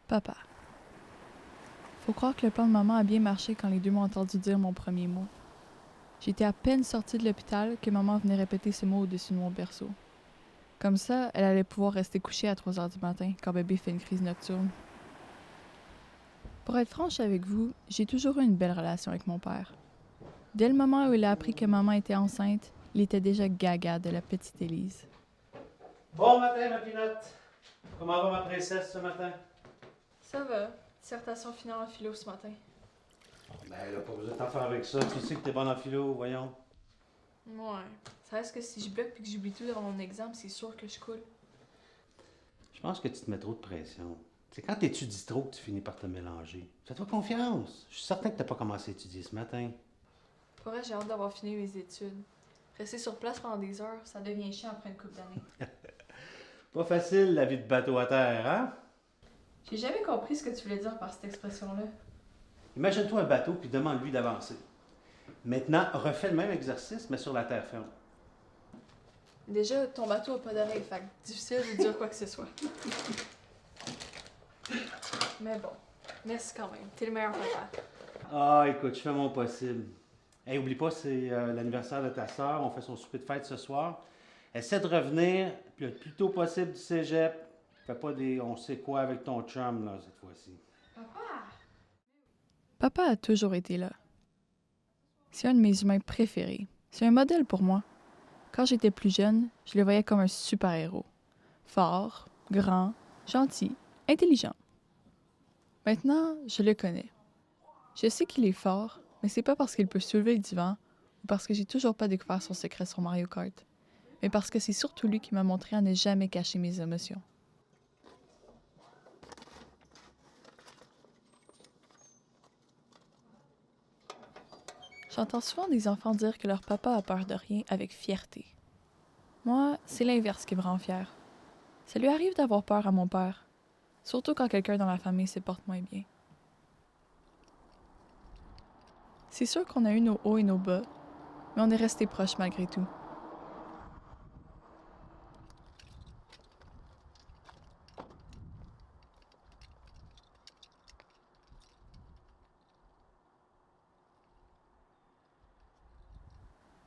Papa. Faut croire que le plan de maman a bien marché quand les deux m'ont entendu dire mon premier mot. J'étais à peine sortie de l'hôpital que maman venait répéter ce mot au-dessus de mon berceau. Comme ça, elle allait pouvoir rester couchée à 3 heures du matin quand bébé fait une crise nocturne. Pour être franche avec vous, j'ai toujours eu une belle relation avec mon père. Dès le moment où il a appris que maman était enceinte, il était déjà gaga de la petite Élise. Bon matin, ma pinotte. Comment va ma princesse ce matin? Ça va. Dissertation finale en philo ce matin. Ben, elle a pas besoin de t'en faire avec ça. Tu sais que t'es bonne en philo, voyons. Ouais. Ça reste que si je bloque puis que j'oublie tout dans mon examen, c'est sûr que je coule. Je pense que tu te mets trop de pression. C'est quand t'étudies trop que tu finis par te mélanger. Fais-toi confiance. Je suis certain que t'as pas commencé à étudier ce matin. Pour vrai, j'ai hâte d'avoir fini mes études. Rester sur place pendant des heures, ça devient chiant après une couple d'années. Pas facile, la vie de bateau à terre, hein? J'ai jamais compris ce que tu voulais dire par cette expression-là. Imagine-toi un bateau puis demande-lui d'avancer. Maintenant, refais le même exercice, mais sur la terre ferme. Déjà, ton bateau a pas d'oreille, fait que difficile de dire quoi que ce soit. Mais bon, merci quand même. T'es le meilleur papa. Ah, écoute, je fais mon possible. Hey, oublie pas, c'est l'anniversaire de ta sœur. On fait son souper de fête ce soir. Essaie de revenir le plus tôt possible du cégep. Fais pas des on sait quoi avec ton chum, là, cette fois-ci. Papa a toujours été là. C'est un de mes humains préférés. C'est un modèle pour moi. Quand j'étais plus jeune, je le voyais comme un super-héros. Fort, grand, gentil, intelligent. Maintenant, je le connais. Je sais qu'il est fort, mais c'est pas parce qu'il peut soulever le divan ou parce que j'ai toujours pas découvert son secret sur Mario Kart, mais parce que c'est surtout lui qui m'a montré à ne jamais cacher mes émotions. J'entends souvent des enfants dire que leur papa a peur de rien avec fierté. Moi, c'est l'inverse qui me rend fière. Ça lui arrive d'avoir peur à mon père, surtout quand quelqu'un dans la famille se porte moins bien. C'est sûr qu'on a eu nos hauts et nos bas, mais on est restés proches malgré tout.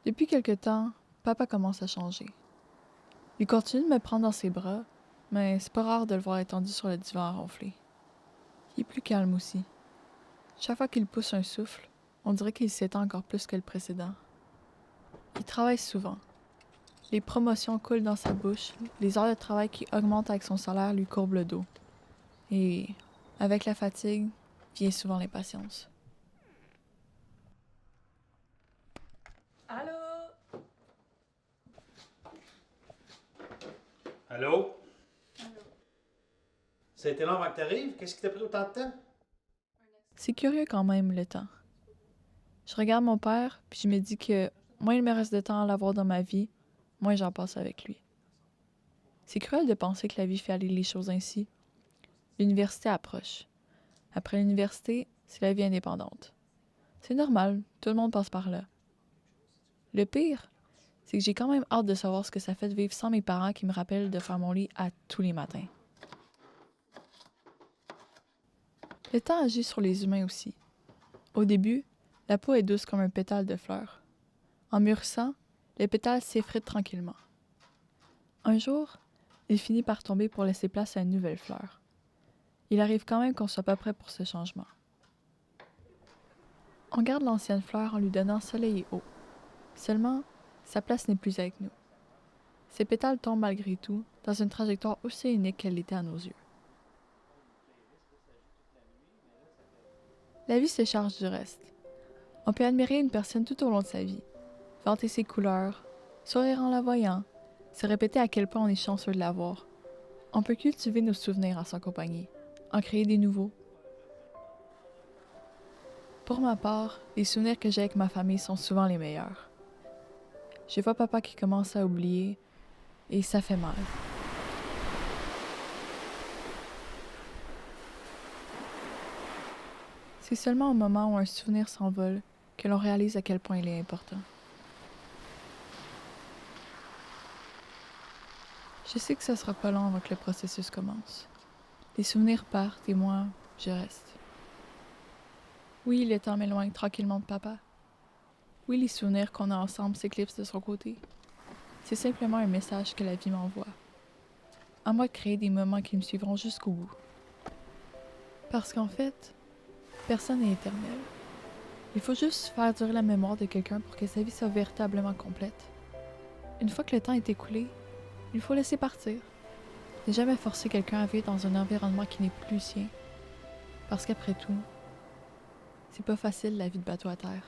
Depuis quelque temps, papa commence à changer. Il continue de me prendre dans ses bras, mais c'est pas rare de le voir étendu sur le divan à ronfler. Il est plus calme aussi. Chaque fois qu'il pousse un souffle, on dirait qu'il s'étend encore plus que le précédent. Il travaille souvent. Les promotions coulent dans sa bouche, les heures de travail qui augmentent avec son salaire lui courbent le dos. Et avec la fatigue, vient souvent l'impatience. Allô? Allô? Ça a été long avant que t'arrives? Qu'est-ce qui t'a pris autant de temps? C'est curieux quand même, le temps. Je regarde mon père, puis je me dis que moins il me reste de temps à l'avoir dans ma vie, moins j'en passe avec lui. C'est cruel de penser que la vie fait aller les choses ainsi. L'université approche. Après l'université, c'est la vie indépendante. C'est normal, tout le monde passe par là. Le pire, c'est que j'ai quand même hâte de savoir ce que ça fait de vivre sans mes parents qui me rappellent de faire mon lit à tous les matins. Le temps agit sur les humains aussi. Au début, la peau est douce comme un pétale de fleur. En mûrissant, les pétales s'effritent tranquillement. Un jour, il finit par tomber pour laisser place à une nouvelle fleur. Il arrive quand même qu'on soit pas prêt pour ce changement. On garde l'ancienne fleur en lui donnant soleil et eau. Seulement, sa place n'est plus avec nous. Ses pétales tombent malgré tout, dans une trajectoire aussi unique qu'elle l'était à nos yeux. La vie se charge du reste. On peut admirer une personne tout au long de sa vie, vanter ses couleurs, sourire en la voyant, se répéter à quel point on est chanceux de l'avoir. On peut cultiver nos souvenirs à s'accompagner, en créer des nouveaux. Pour ma part, les souvenirs que j'ai avec ma famille sont souvent les meilleurs. Je vois papa qui commence à oublier, et ça fait mal. C'est seulement au moment où un souvenir s'envole que l'on réalise à quel point il est important. Je sais que ça sera pas long avant que le processus commence. Les souvenirs partent et moi, je reste. Oui, le temps m'éloigne tranquillement de papa. Oui, les souvenirs qu'on a ensemble s'éclipsent de son côté. C'est simplement un message que la vie m'envoie. À moi de créer des moments qui me suivront jusqu'au bout. Parce qu'en fait, personne n'est éternel. Il faut juste faire durer la mémoire de quelqu'un pour que sa vie soit véritablement complète. Une fois que le temps est écoulé, il faut laisser partir. Ne jamais forcer quelqu'un à vivre dans un environnement qui n'est plus le sien. Parce qu'après tout, c'est pas facile la vie de bateau à terre.